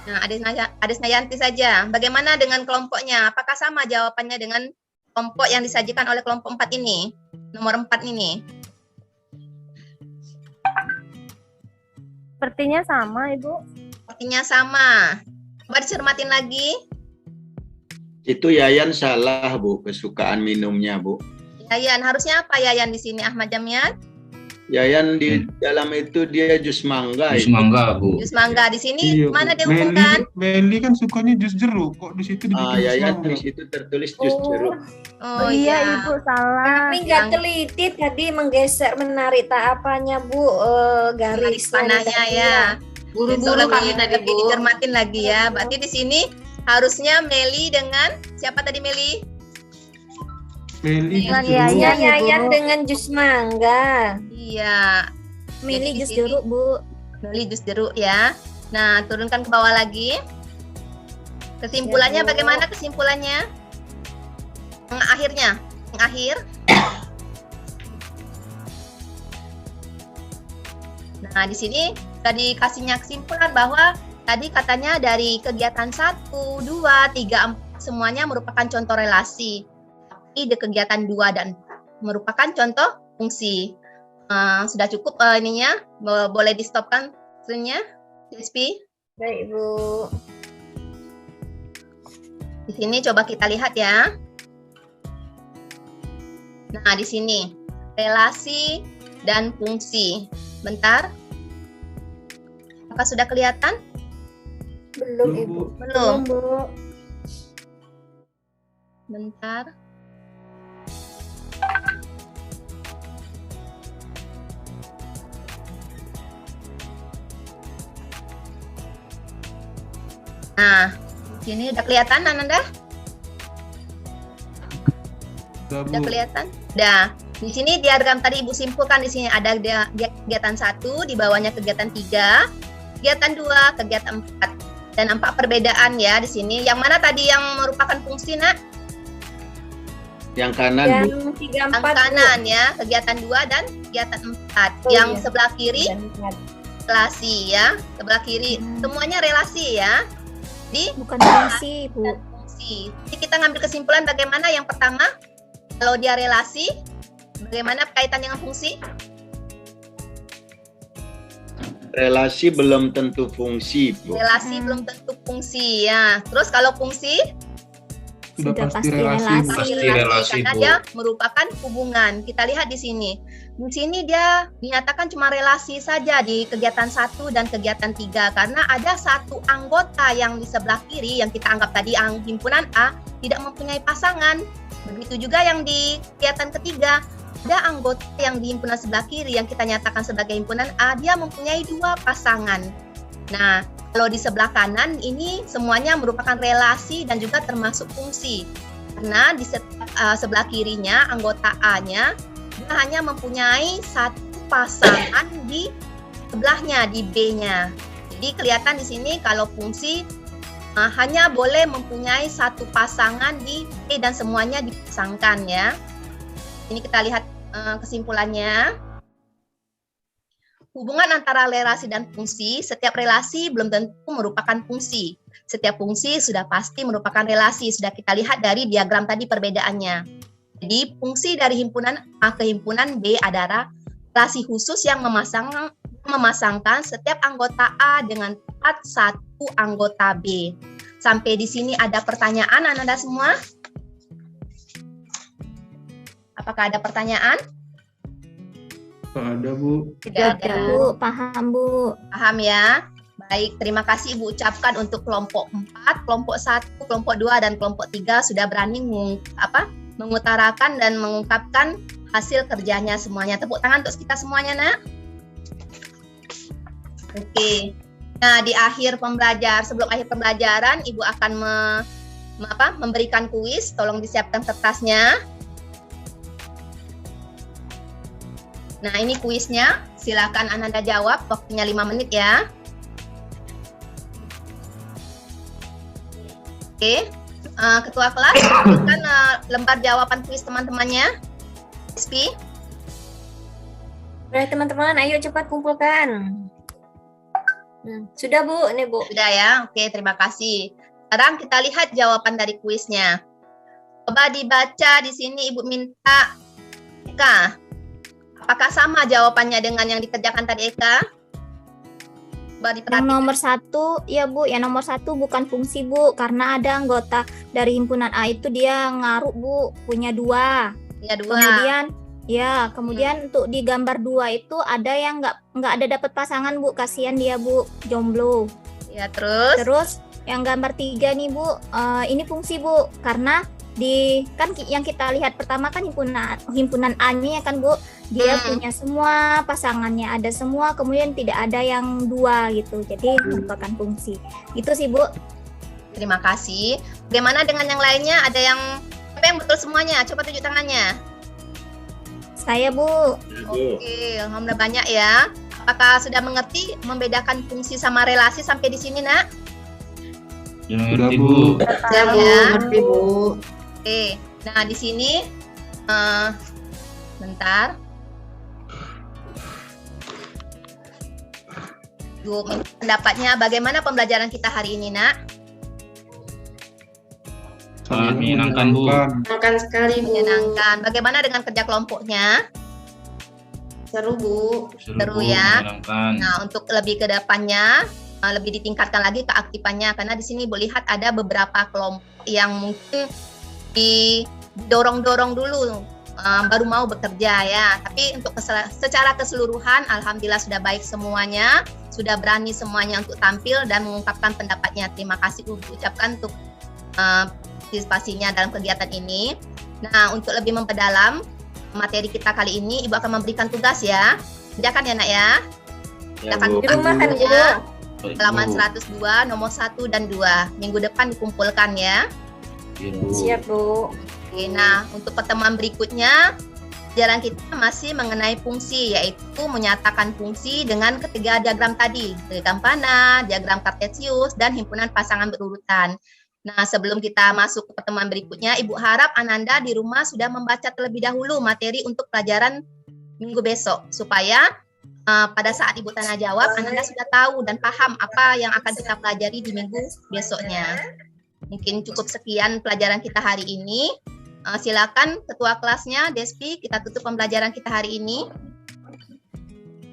Speaker 2: Nah, Ades Nayanti saja. Bagaimana dengan kelompoknya? Apakah sama jawabannya dengan kelompok yang disajikan oleh kelompok 4 ini? Nomor 4 ini.
Speaker 7: Sepertinya sama, Ibu.
Speaker 2: Sepertinya sama. Coba dicermatin lagi.
Speaker 13: Itu Yayan salah, Bu, kesukaan minumnya, Bu.
Speaker 2: Yayan, harusnya apa Yayan di sini, Ahmad Jamiat?
Speaker 13: Yayan di dalam itu dia jus mangga.
Speaker 5: Jus mangga, Bu.
Speaker 2: Jus mangga di sini
Speaker 11: Iya,
Speaker 2: mana
Speaker 11: Bu.
Speaker 2: dihubungkan?
Speaker 11: Meli kan sukanya jus jeruk, kok di situ dibikin jus
Speaker 13: Yayan
Speaker 11: mangga.
Speaker 13: di situ tertulis jus jeruk.
Speaker 2: Oh
Speaker 7: iya, Ibu salah.
Speaker 4: Kami nggak teliti tadi menggeser menarik tak apanya Bu, garis
Speaker 2: panahnya ya.
Speaker 3: Buru-buru kami tadi, Bu.
Speaker 2: Dicermatin lagi ya. Berarti di sini harusnya Meli dengan siapa tadi Meli?
Speaker 11: Meli
Speaker 4: Dengan
Speaker 11: jus jeruk.
Speaker 4: Yayan dengan jus mangga.
Speaker 2: Iya.
Speaker 12: Meli
Speaker 2: Jadi di
Speaker 12: jus
Speaker 2: sini
Speaker 12: jeruk, Bu.
Speaker 2: Meli jus jeruk ya. Nah, turunkan ke bawah lagi. Kesimpulannya
Speaker 4: Ya, Bu.
Speaker 2: bagaimana kesimpulannya? Yang akhirnya, yang akhir. Nah, di sini sudah dikasihnya kesimpulan bahwa tadi katanya dari kegiatan 1, 2, 3, 4 semuanya merupakan contoh relasi. Tapi di kegiatan 2 dan 4 merupakan contoh fungsi. Sudah cukup ininya, boleh di stopkan screen-nya, Rizpi.
Speaker 4: Baik Bu.
Speaker 2: Di sini coba kita lihat ya. Nah, di sini relasi dan fungsi. Bentar. Apakah sudah kelihatan?
Speaker 4: Belum Ibu.
Speaker 2: Belum.
Speaker 4: Bu.
Speaker 2: Bentar. Nah, di sini udah kelihatan Ananda? Udah kelihatan? Udah. Di sini diagram tadi Ibu simpulkan di sini ada kegiatan 1, di bawahnya kegiatan 3, kegiatan 2, kegiatan 4. Dan nampak perbedaan ya di sini. Yang mana tadi yang merupakan fungsi, Nak?
Speaker 13: Yang kanan, Bu.
Speaker 4: Yang 3, 4
Speaker 2: Yang kanan ya, kegiatan 2 dan kegiatan 4.
Speaker 4: Oh,
Speaker 2: yang
Speaker 4: iya.
Speaker 2: sebelah kiri relasi ya, sebelah kiri semuanya relasi ya.
Speaker 12: Bukan fungsi, Bu.
Speaker 2: Fungsi. Jadi kita ngambil kesimpulan bagaimana yang pertama, kalau dia relasi, bagaimana kaitan dengan fungsi?
Speaker 13: Relasi belum tentu fungsi, Bu.
Speaker 2: Relasi belum tentu fungsi ya. Terus kalau fungsi?
Speaker 11: Sudah pasti relasi, Bu.
Speaker 5: Pasti relasi,
Speaker 2: karena
Speaker 5: Bu.
Speaker 2: dia merupakan hubungan. Kita lihat di sini. Di sini dia dinyatakan cuma relasi saja di kegiatan 1 dan kegiatan 3 karena ada satu anggota yang di sebelah kiri yang kita anggap tadi himpunan A tidak mempunyai pasangan. Begitu juga yang di kegiatan ketiga ada anggota yang di himpunan sebelah kiri yang kita nyatakan sebagai himpunan A dia mempunyai 2 pasangan. Nah, kalau di sebelah kanan ini semuanya merupakan relasi dan juga termasuk fungsi. Karena di sebelah kirinya anggota A-nya dia hanya mempunyai 1 pasangan di sebelahnya di B-nya. Jadi kelihatan di sini kalau fungsi hanya boleh mempunyai 1 pasangan di B dan semuanya dipasangkan ya. Ini kita lihat kesimpulannya. Hubungan antara relasi dan fungsi, setiap relasi belum tentu merupakan fungsi. Setiap fungsi sudah pasti merupakan relasi, sudah kita lihat dari diagram tadi perbedaannya. Jadi fungsi dari himpunan A ke himpunan B adalah relasi khusus yang memasangkan setiap anggota A dengan satu anggota B. Sampai di sini ada pertanyaan Anda semua? Apakah ada pertanyaan?
Speaker 11: Ada, Bu.
Speaker 2: Tidak ada.
Speaker 12: Bu, paham, Bu.
Speaker 2: Paham ya? Baik, terima kasih Ibu ucapkan untuk kelompok 4, kelompok 1, kelompok 2, dan kelompok 3 sudah berani mengutarakan dan mengungkapkan hasil kerjanya semuanya. Tepuk tangan untuk kita semuanya, Nak. Oke. Nah, di akhir sebelum akhir pembelajaran, Ibu akan memberikan kuis. Tolong disiapkan kertasnya. Nah, ini kuisnya. Silakan Ananda jawab. Waktunya 5 menit ya. Oke. Ketua kelas, berikan lembar jawaban kuis teman-temannya. SP.
Speaker 4: Baik teman-teman, ayo cepat kumpulkan. Sudah Bu, ini Bu.
Speaker 2: Sudah ya, oke terima kasih. Sekarang kita lihat jawaban dari kuisnya. Coba dibaca di sini Ibu minta Eka. Apakah sama jawabannya dengan yang dikerjakan tadi Eka?
Speaker 12: Yang nomor 1, ya Bu, yang nomor 1 bukan fungsi Bu, karena ada anggota dari himpunan A itu dia ngaruh Bu, punya 2.
Speaker 2: Punya 2.
Speaker 12: Kemudian untuk di gambar 2 itu ada yang nggak ada dapat pasangan Bu, kasihan dia Bu, jomblo.
Speaker 2: Ya, terus
Speaker 12: yang gambar 3 nih Bu, ini fungsi Bu, karena kan yang kita lihat pertama kan himpunan A-nya ya kan Bu, dia punya semua pasangannya, ada semua, kemudian tidak ada yang 2 gitu, jadi merupakan fungsi. Itu sih Bu.
Speaker 2: Terima kasih. Bagaimana dengan yang lainnya? Ada yang apa yang betul semuanya? Coba tunjuk tangannya.
Speaker 12: Saya Bu.
Speaker 2: Oke, alhamdulillah banyak ya. Apakah sudah mengerti membedakan fungsi sama relasi sampai di sini, Nak?
Speaker 5: Sudah Bu.
Speaker 3: Ya Bu, ngerti Bu.
Speaker 2: Oke, nah di sini, bentar. Bu, pendapatnya bagaimana pembelajaran kita hari ini, Nak?
Speaker 5: Sangat menyenangkan Bu.
Speaker 3: Menyenangkan sekali Bu.
Speaker 2: Menyenangkan. Bagaimana dengan kerja kelompoknya?
Speaker 3: Seru Bu.
Speaker 2: Seru ya.
Speaker 5: Menyenangkan.
Speaker 2: Nah, untuk lebih ke depannya, lebih ditingkatkan lagi keaktifannya, karena di sini Bu lihat ada beberapa kelompok yang mungkin didorong-dorong dulu baru mau bekerja ya. Tapi untuk secara keseluruhan alhamdulillah sudah baik semuanya, sudah berani semuanya untuk tampil dan mengungkapkan pendapatnya. Terima kasih Ibu ucapkan untuk partisipasinya dalam kegiatan ini. Nah, untuk lebih memperdalam materi kita kali ini, Ibu akan memberikan tugas ya. Kerjakan ya Nak ya. Kerjakan
Speaker 4: di rumah kan Bu.
Speaker 2: Halaman 102 nomor 1 dan 2. Minggu depan dikumpulkan ya.
Speaker 4: Siap Bu.
Speaker 2: Oke, nah untuk pertemuan berikutnya pelajaran kita masih mengenai fungsi, yaitu menyatakan fungsi dengan ketiga diagram tadi, diagram panah, diagram kartesius, dan himpunan pasangan berurutan. Nah, sebelum kita masuk ke pertemuan berikutnya, Ibu harap Ananda di rumah sudah membaca terlebih dahulu materi untuk pelajaran minggu besok, supaya pada saat Ibu tanya jawab, Ananda sudah tahu dan paham apa yang akan kita pelajari di minggu besoknya. Mungkin cukup sekian pelajaran kita hari ini. Silakan ketua kelasnya, Despi, kita tutup pembelajaran kita hari ini.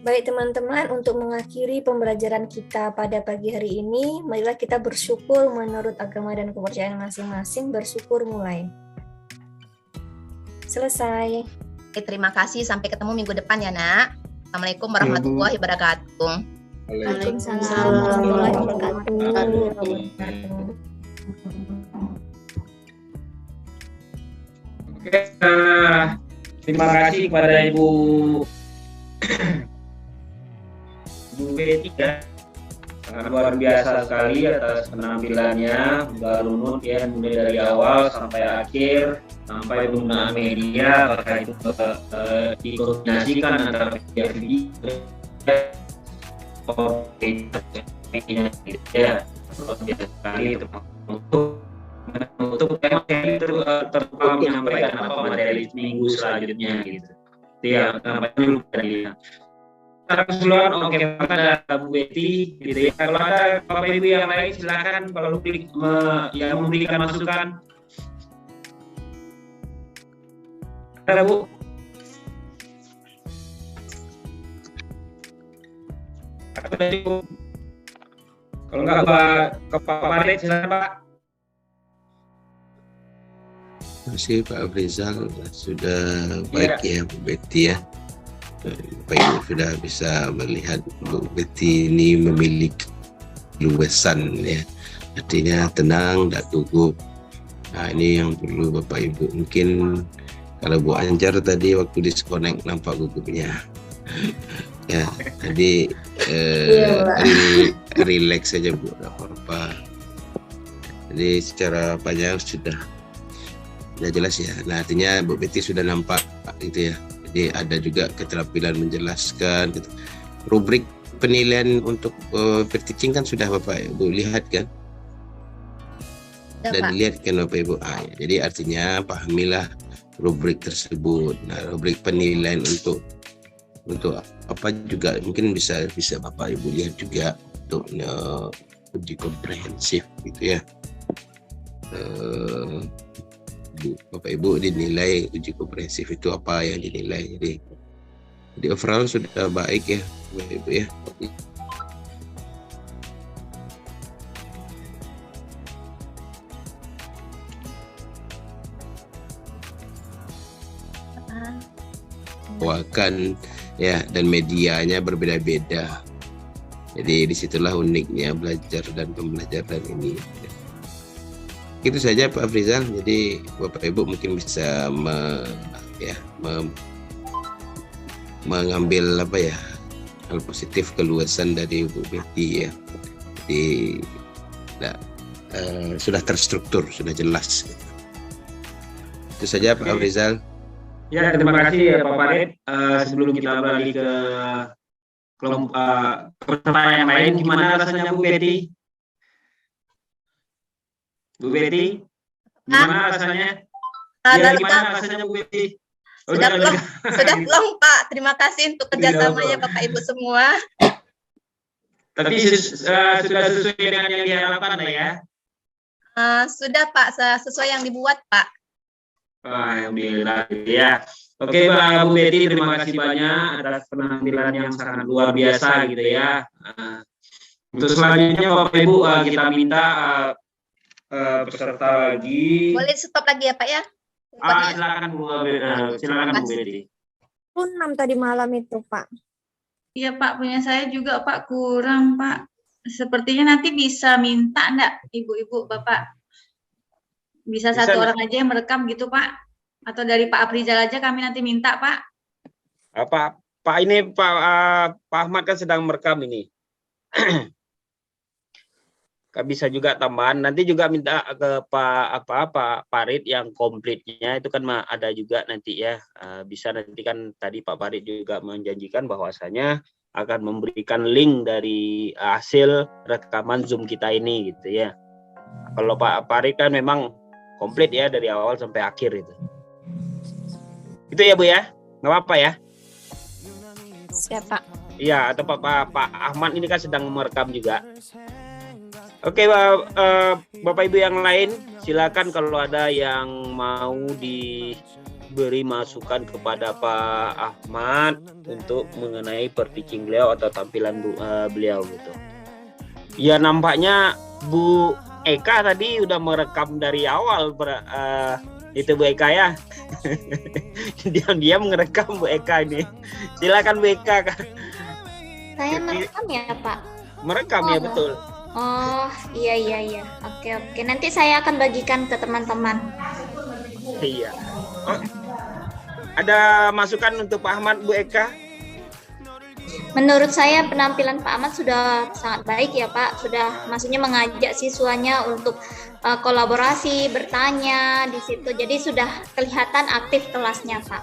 Speaker 4: Baik teman-teman, untuk mengakhiri pembelajaran kita pada pagi hari ini, marilah kita bersyukur menurut agama dan kepercayaan masing-masing. Bersyukur mulai. Selesai.
Speaker 2: Oke, terima kasih. Sampai ketemu minggu depan ya, Nak. Assalamualaikum warahmatullahi wabarakatuh.
Speaker 12: Waalaikumsalam warahmatullahi wabarakatuh.
Speaker 14: Oke, terima kasih kepada Ibu Betty ya, sangat luar biasa sekali atas penampilannya, Mbak Runut ya, mulai dari awal sampai akhir, sampai penggunaan media, apakah itu dikoordinasikan antara media ya, luar biasa sekali untuk terutama menyampaikan apa materi minggu selanjutnya gitu. Ya, nampaknya lupa tadi. Secara keseluruhan oke, ada Bu Betty gitu ya. Kalau ada Bapak Ibu yang lain silakan kalau yang memberikan masukan. Ada Bu? Kalau enggak ke Pak Maret silakan Pak.
Speaker 8: Terima kasih Pak Afrizal, sudah baik ya Bu Betty ya. Bapak Ibu sudah bisa melihat Bu Betty ini memiliki luasan ya, artinya tenang, tak gugup. Nah ini yang perlu Bapak Ibu. Mungkin kalau Bu Anjar tadi waktu disconnect nampak gugupnya. Ya, tadi relax saja Bu, tidak apa-apa. Jadi secara panjang sudah jelas ya. Nah artinya Bu Betty sudah nampak gitu ya. Jadi ada juga keterampilan menjelaskan. Gitu. Rubrik penilaian untuk teaching kan sudah Bapak Ibu lihat kan? Dan dilihat kan Bapak Ibu. Ya. Jadi artinya pahamilah rubrik tersebut. Nah, rubrik penilaian untuk apa juga mungkin bisa Bapak Ibu lihat juga untuk uji komprehensif gitu ya. Bapak Ibu dinilai uji komprehensif itu apa yang dinilai. Jadi overall sudah baik ya Bapak Ibu ya. Bawakan ya, dan medianya berbeda-beda. Jadi disitulah uniknya belajar dan pembelajaran ini. Itu saja Pak Afrizal. Jadi Bapak Ibu mungkin bisa mengambil hal positif keluasan dari Bu Betty ya. Jadi sudah terstruktur, sudah jelas. Itu saja Pak Afrizal.
Speaker 14: Ya, terima kasih ya Pak Farid. Sebelum kita beralih ke kelompok peserta yang lain, gimana rasanya Bu Betty? Bu Betty, gimana rasanya? Gimana rasanya Bu Betty?
Speaker 2: Sudah plong Pak. Terima kasih untuk kerjasamanya Bapak Ibu semua.
Speaker 14: Tapi sudah sesuai dengan yang diharapkan ya?
Speaker 2: Sudah Pak, sesuai yang dibuat Pak.
Speaker 14: Alhamdulillah ya. Oke Bu Betty, terima kasih banyak atas penampilan yang sangat luar biasa gitu ya. Untuk selanjutnya Bapak Ibu kita minta peserta lagi.
Speaker 2: Boleh stop lagi ya Pak ya?
Speaker 14: Silakan Bu Betty.
Speaker 4: 6 tadi malam itu Pak.
Speaker 3: Iya Pak, punya saya juga Pak kurang Pak. Sepertinya nanti bisa minta enggak Ibu-ibu Bapak? Bisa satu orang aja yang merekam gitu Pak? Atau dari Pak Afrizal aja kami nanti minta Pak?
Speaker 14: Pak ini Pak Ahmad kan sedang merekam ini. Bisa juga tambahan. Nanti juga minta ke Pak Farid yang komplitnya itu kan ada juga nanti ya. Bisa nanti kan tadi Pak Farid juga menjanjikan bahwasanya akan memberikan link dari hasil rekaman Zoom kita ini gitu ya. Kalau Pak Farid kan memang komplit ya dari awal sampai akhir itu. Itu ya Bu ya, nggak apa-apa ya?
Speaker 4: Siapa?
Speaker 14: Iya, atau Pak Ahmad ini kan sedang merekam juga. Oke, Bapak Ibu yang lain, silakan kalau ada yang mau diberi masukan kepada Pak Ahmad untuk mengenai per-teaching beliau atau tampilan beliau gitu. Ya nampaknya Bu Eka tadi udah merekam dari awal itu Bu Eka ya. Diam-diam merekam Bu Eka ini. Silakan Bu Eka.
Speaker 12: Saya merekam ya Pak?
Speaker 14: Merekam ya betul.
Speaker 12: Oh iya. Oke. Nanti saya akan bagikan ke teman-teman.
Speaker 14: Iya. Ada masukan untuk Pak Ahmad Bu Eka?
Speaker 12: Menurut saya penampilan Pak Ahmad sudah sangat baik ya Pak. Sudah maksudnya mengajak siswanya untuk kolaborasi, bertanya di situ. Jadi sudah kelihatan aktif kelasnya Pak.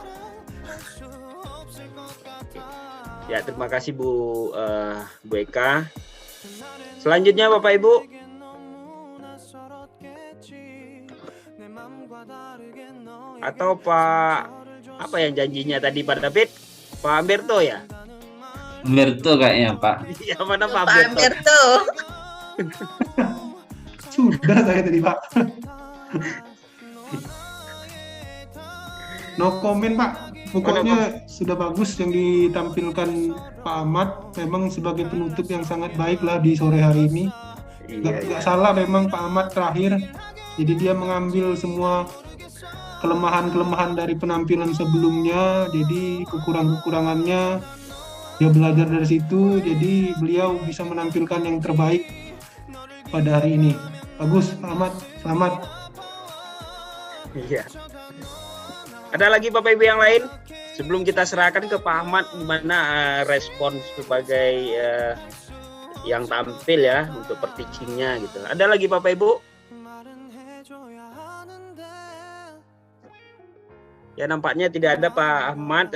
Speaker 14: Ya terima kasih Bu Eka. Selanjutnya Bapak Ibu. Atau Pak apa yang janjinya tadi Pak David? Pak Amberto ya?
Speaker 5: Amberto kayaknya Pak.
Speaker 14: Iya mana Pak
Speaker 2: Amberto?
Speaker 11: Sudah saya tadi Pak. No comment Pak. Pokoknya sudah bagus yang ditampilkan Pak Ahmad. Memang sebagai penutup yang sangat baik lah di sore hari ini. Gak salah memang Pak Ahmad terakhir. Jadi dia mengambil semua kelemahan-kelemahan dari penampilan sebelumnya. Jadi kekurangan-kekurangannya dia belajar dari situ. Jadi beliau bisa menampilkan yang terbaik pada hari ini. Bagus Pak Ahmad, selamat.
Speaker 14: Iya. Ada lagi Bapak Ibu yang lain? Sebelum kita serahkan ke Pak Ahmad, gimana respon sebagai yang tampil ya untuk per-teachingnya gitu. Ada lagi Bapak Ibu? Ya, nampaknya tidak ada Pak Ahmad.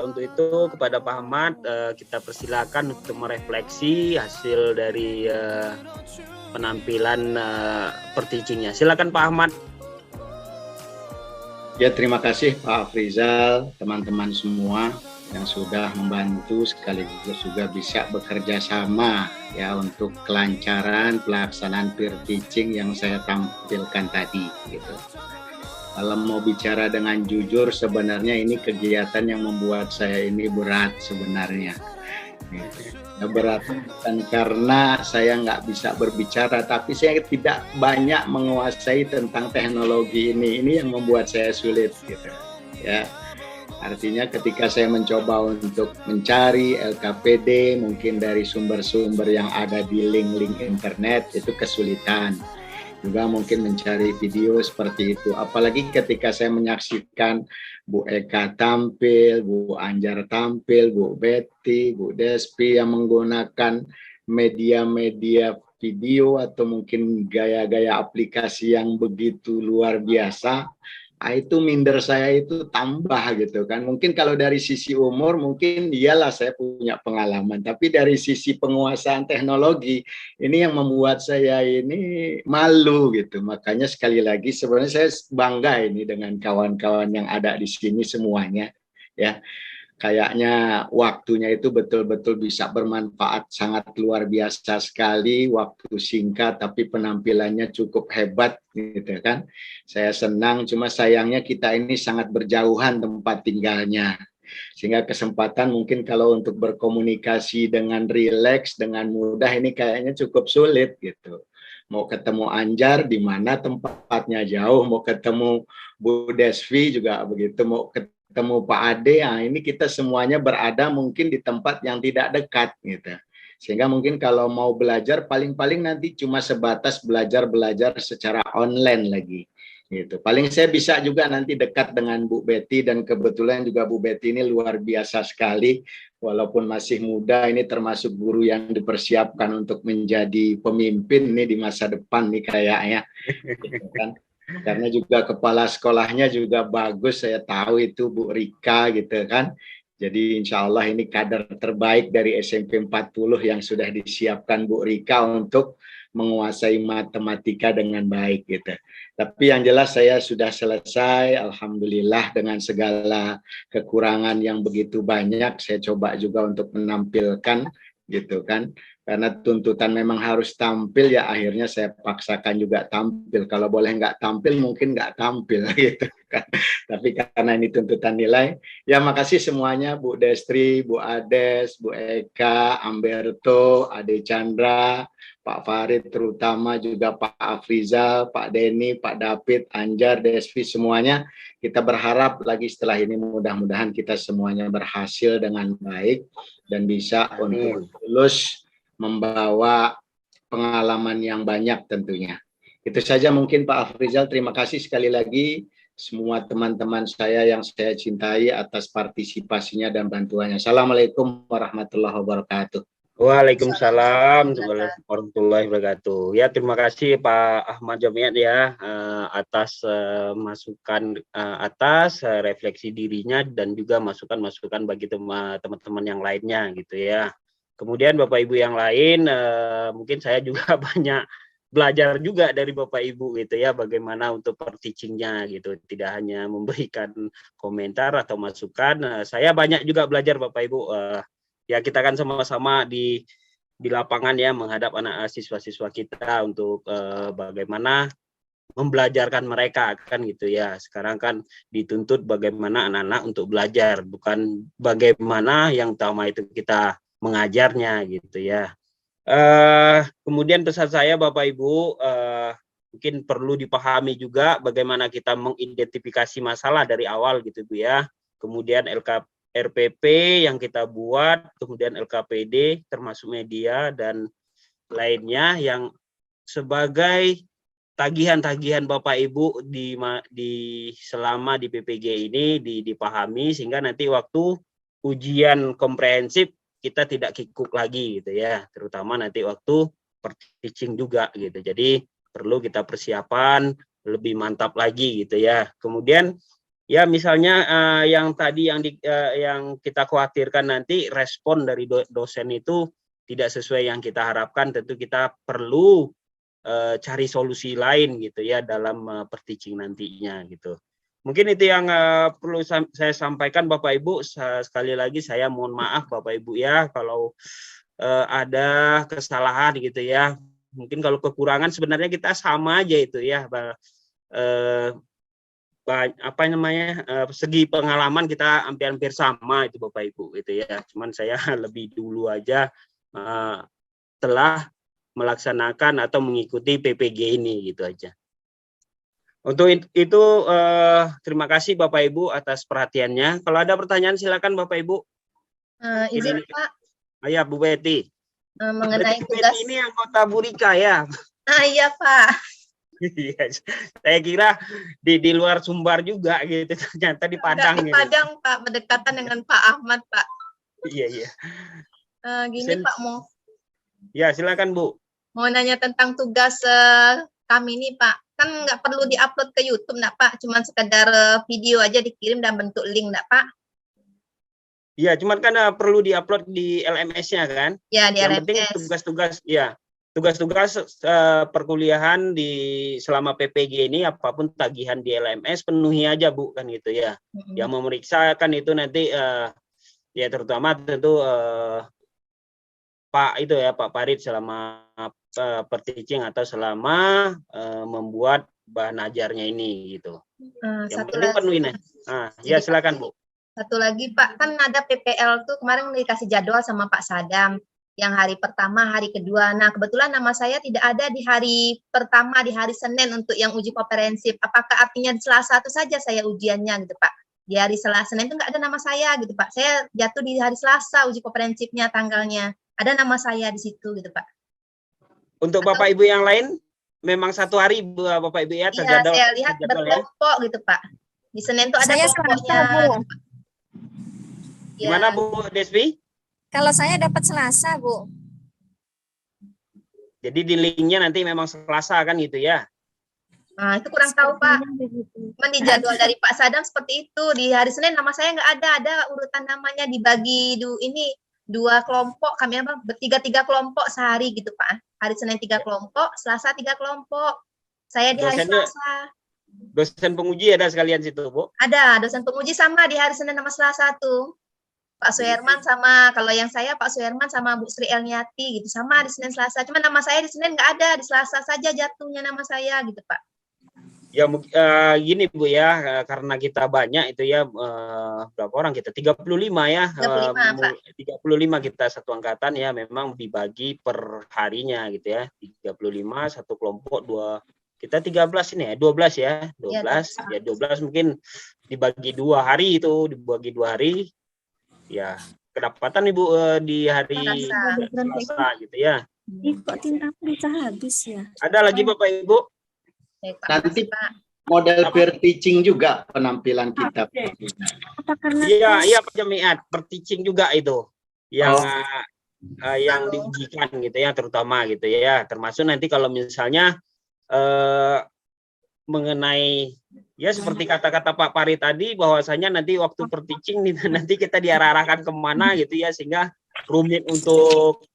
Speaker 14: Untuk itu kepada Pak Ahmad kita persilakan untuk merefleksi hasil dari penampilan per-teachingnya. Silakan Pak Ahmad.
Speaker 13: Ya, terima kasih Pak Afrizal, teman-teman semua yang sudah membantu sekaligus juga bisa bekerja sama ya untuk kelancaran pelaksanaan peer teaching yang saya tampilkan tadi gitu. Kalau mau bicara dengan jujur, sebenarnya ini kegiatan yang membuat saya ini berat sebenarnya. Ya, berat dan karena saya nggak bisa berbicara, tapi saya tidak banyak menguasai tentang teknologi ini. Ini yang membuat saya sulit gitu. Ya, artinya ketika saya mencoba untuk mencari LKPD mungkin dari sumber-sumber yang ada di link-link internet itu kesulitan. Juga mungkin mencari video seperti itu. Apalagi ketika saya menyaksikan Bu Eka tampil, Bu Anjar tampil, Bu Betty, Bu Despi yang menggunakan media-media video atau mungkin gaya-gaya aplikasi yang begitu luar biasa. Itu minder saya itu tambah gitu kan. Mungkin kalau dari sisi umur mungkin iyalah saya punya pengalaman, tapi dari sisi penguasaan teknologi ini yang membuat saya ini malu gitu. Makanya sekali lagi sebenarnya saya bangga ini dengan kawan-kawan yang ada di sini semuanya ya. Kayaknya waktunya itu betul-betul bisa bermanfaat, sangat luar biasa sekali, waktu singkat tapi penampilannya cukup hebat gitu kan. Saya senang, cuma sayangnya kita ini sangat berjauhan tempat tinggalnya. Sehingga kesempatan mungkin kalau untuk berkomunikasi dengan rileks, dengan mudah ini kayaknya cukup sulit gitu. Mau ketemu Anjar di mana tempatnya jauh, mau ketemu Bu Desvi juga begitu, mau ketemu Pak Ade, nah ini kita semuanya berada mungkin di tempat yang tidak dekat gitu. Sehingga mungkin kalau mau belajar paling-paling nanti cuma sebatas belajar secara online lagi gitu. Paling saya bisa juga nanti dekat dengan Bu Betty, dan kebetulan juga Bu Betty ini luar biasa sekali. Walaupun masih muda, ini termasuk guru yang dipersiapkan untuk menjadi pemimpin nih di masa depan nih kayaknya gitu kan. Karena juga kepala sekolahnya juga bagus, saya tahu itu Bu Rika gitu kan. Jadi insya Allah ini kader terbaik dari SMP 40 yang sudah disiapkan Bu Rika untuk menguasai matematika dengan baik gitu. Tapi yang jelas saya sudah selesai, alhamdulillah, dengan segala kekurangan yang begitu banyak. Saya coba juga untuk menampilkan gitu kan. Karena tuntutan memang harus tampil, ya akhirnya saya paksakan juga tampil. Kalau boleh nggak tampil, mungkin nggak tampil gitu kan. Tapi karena ini tuntutan nilai, ya makasih semuanya, Bu Destri, Bu Ades, Bu Eka, Amberto, Ade Chandra, Pak Farid, terutama juga Pak Afrizal, Pak Denny, Pak David, Anjar, Desvi, semuanya. Kita berharap lagi setelah ini mudah-mudahan kita semuanya berhasil dengan baik dan bisa untuk lulus membawa pengalaman yang banyak tentunya. Itu saja mungkin Pak Afrizal. Terima kasih sekali lagi semua teman-teman saya yang saya cintai atas partisipasinya dan bantuannya. Assalamualaikum warahmatullahi wabarakatuh.
Speaker 14: Waalaikumsalam warahmatullahi wabarakatuh. Ya, terima kasih Pak Ahmad Jamiat ya atas masukan atas refleksi dirinya dan juga masukan-masukan bagi teman-teman yang lainnya gitu ya. Kemudian Bapak Ibu yang lain, mungkin saya juga banyak belajar juga dari Bapak Ibu gitu ya, bagaimana untuk per-teachingnya gitu. Tidak hanya memberikan komentar atau masukan, saya banyak juga belajar Bapak Ibu. Ya kita kan sama-sama di lapangan ya, menghadap anak siswa-siswa kita untuk bagaimana membelajarkan mereka kan gitu ya. Sekarang kan dituntut bagaimana anak-anak untuk belajar, bukan bagaimana yang utama itu kita mengajarnya gitu ya. Kemudian pesan saya Bapak Ibu, mungkin perlu dipahami juga bagaimana kita mengidentifikasi masalah dari awal gitu Bu ya. Kemudian RPP yang kita buat, kemudian LKPD termasuk media dan lainnya yang sebagai tagihan-tagihan Bapak Ibu selama di PPG ini dipahami, sehingga nanti waktu ujian komprehensif kita tidak kikuk lagi gitu ya, terutama nanti waktu per-teaching juga gitu. Jadi perlu kita persiapan lebih mantap lagi gitu ya. Kemudian
Speaker 15: Ya, misalnya yang tadi yang kita khawatirkan nanti respon dari dosen itu tidak sesuai yang kita harapkan, tentu kita perlu cari solusi lain gitu ya dalam per-teaching nantinya gitu. Mungkin itu yang perlu saya sampaikan Bapak Ibu. Sekali lagi saya mohon maaf Bapak Ibu ya kalau ada kesalahan gitu ya. Mungkin kalau kekurangan sebenarnya kita sama aja itu ya. Apa namanya, segi pengalaman kita hampir-hampir sama itu Bapak Ibu gitu ya. Cuman saya lebih dulu aja telah melaksanakan atau mengikuti PPG ini gitu aja. Untuk itu terima kasih Bapak Ibu atas perhatiannya. Kalau ada pertanyaan silakan Bapak Ibu.
Speaker 2: Izin Pak,
Speaker 15: Ya Bu Betty.
Speaker 2: mengenai
Speaker 15: Bu
Speaker 2: tugas.
Speaker 15: Betty ini anggota Burika ya.
Speaker 2: Iya Pak.
Speaker 15: Iya, saya kira di luar Sumbar juga gitu, ternyata di Padang.
Speaker 2: Di Padang Pak, berdekatan dengan Pak Ahmad Pak.
Speaker 15: Iya.
Speaker 2: Gini Pak,
Speaker 15: Ya silakan Bu.
Speaker 2: mau nanya tentang tugas kami ini Pak. Kan nggak perlu diupload ke YouTube nggak Pak, cuman sekedar video aja dikirim dan bentuk link nggak Pak?
Speaker 15: Iya, cuman kan perlu diupload di LMS-nya kan?
Speaker 2: Ya di
Speaker 15: Yang
Speaker 2: LMS.
Speaker 15: penting tugas-tugas, ya. Tugas-tugas perkuliahan di selama PPG ini apapun tagihan di LMS penuhi aja Bu kan gitu ya. Yang memeriksa kan itu nanti ya terutama tentu Pak itu ya Pak Farid selama per-teaching atau selama membuat bahan ajarnya ini gitu. Yang penting penuhin. Ya silakan Bu.
Speaker 2: Satu lagi Pak, kan ada PPL tuh kemarin dikasih jadwal sama Pak Sadam. Yang hari pertama, hari kedua. Nah, kebetulan nama saya tidak ada di hari pertama, di hari Senin untuk yang uji komprehensif. Apakah artinya di Selasa itu saja saya ujiannya gitu, Pak? Di hari Selasa, Senin itu nggak ada nama saya gitu, Pak. Saya jatuh di hari Selasa uji komprehensifnya tanggalnya. Ada nama saya di situ gitu, Pak.
Speaker 15: Untuk Bapak Ibu yang lain, memang satu hari Bapak Ibu ya terjadwal.
Speaker 2: Iya, saya lihat berkelompok gitu, Pak. Di Senin itu ada kelompoknya.
Speaker 15: Gimana Bu Despi?
Speaker 12: Kalau saya dapat Selasa, Bu.
Speaker 15: Jadi di linknya nanti memang Selasa kan gitu ya?
Speaker 2: Nah, itu kurang tahu Pak. Cuman di jadwal dari Pak Sadam seperti itu. Di hari Senin nama saya nggak ada urutan namanya dibagi ini 2 kelompok. Kami bertiga kelompok sehari gitu Pak. Hari Senin 3 kelompok, Selasa 3 kelompok. Saya di hari Selasa.
Speaker 15: Dosen penguji ada sekalian situ Bu?
Speaker 2: Ada, dosen penguji sama di hari Senin sama Selasa tuh. Pak Suherman sama, kalau yang saya Pak Suherman sama Bu Sri Elniati gitu, sama di Senin Selasa. Cuma nama saya di Senin nggak ada, di Selasa saja jatuhnya nama saya gitu Pak.
Speaker 15: Ya gini Bu ya, karena kita banyak itu ya, berapa orang kita? 35 ya.
Speaker 2: 35 Pak.
Speaker 15: 35 kita satu angkatan ya, memang dibagi per harinya gitu ya. 35 satu kelompok kita 13 ini ya, 12 ya. 12 ya 12 mungkin dibagi 2 hari itu, dibagi 2 hari. Ya, kedapatan Ibu di hari Selasa gitu ya.
Speaker 10: Kok tinta bisa habis ya?
Speaker 15: Ada lagi Bapak Ibu?
Speaker 13: Nanti model per-teaching juga penampilan kita.
Speaker 15: Iya Pak Jamiat, per-teaching juga itu. Yang diujikan gitu ya, terutama gitu ya. Termasuk nanti kalau misalnya mengenai ya seperti kata-kata Pak Pari tadi bahwasanya nanti waktu per-teaching nanti kita diarahkan kemana gitu ya, sehingga rumit untuk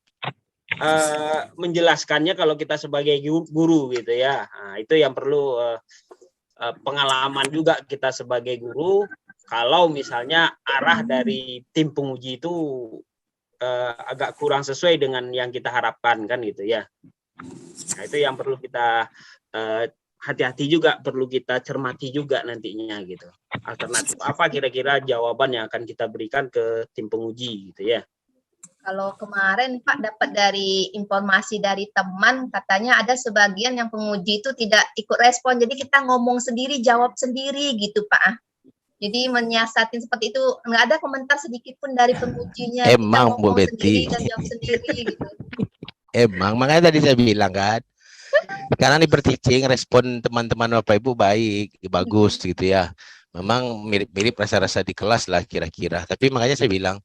Speaker 15: menjelaskannya kalau kita sebagai guru gitu ya. Nah, itu yang perlu pengalaman juga kita sebagai guru. Kalau misalnya arah dari tim penguji itu agak kurang sesuai dengan yang kita harapkan kan gitu ya. Nah, itu yang perlu kita hati-hati juga, perlu kita cermati juga nantinya gitu. Alternatif apa kira-kira jawaban yang akan kita berikan ke tim penguji gitu ya.
Speaker 2: Kalau kemarin Pak dapat dari informasi dari teman, katanya ada sebagian yang penguji itu tidak ikut respon, jadi kita ngomong sendiri, jawab sendiri gitu Pak. Jadi menyiasatin seperti itu, nggak ada komentar sedikit pun dari pengujinya.
Speaker 8: Emang Bu Betty.
Speaker 2: Dan jawab sendiri gitu.
Speaker 8: Emang, makanya tadi saya bilang kan, karena di per-teaching respon teman-teman Bapak Ibu baik, bagus gitu ya. Memang mirip-mirip rasa-rasa di kelas lah kira-kira. Tapi makanya saya bilang,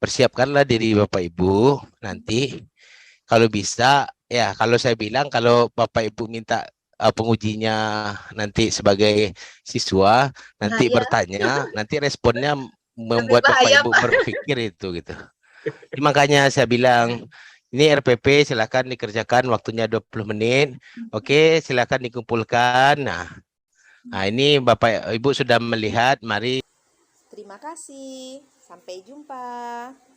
Speaker 8: persiapkanlah diri Bapak Ibu nanti kalau bisa ya, kalau saya bilang kalau Bapak Ibu minta pengujinya nanti sebagai siswa nanti
Speaker 2: Bahaya.
Speaker 8: bertanya, nanti responnya membuat Bapak
Speaker 2: bahaya,
Speaker 8: Ibu
Speaker 2: Pak.
Speaker 8: berpikir itu gitu. Jadi makanya saya bilang ini RPP silakan dikerjakan, waktunya 20 menit. Oke, silakan dikumpulkan. Nah, ini Bapak Ibu sudah melihat, mari.
Speaker 1: Terima kasih. Sampai jumpa.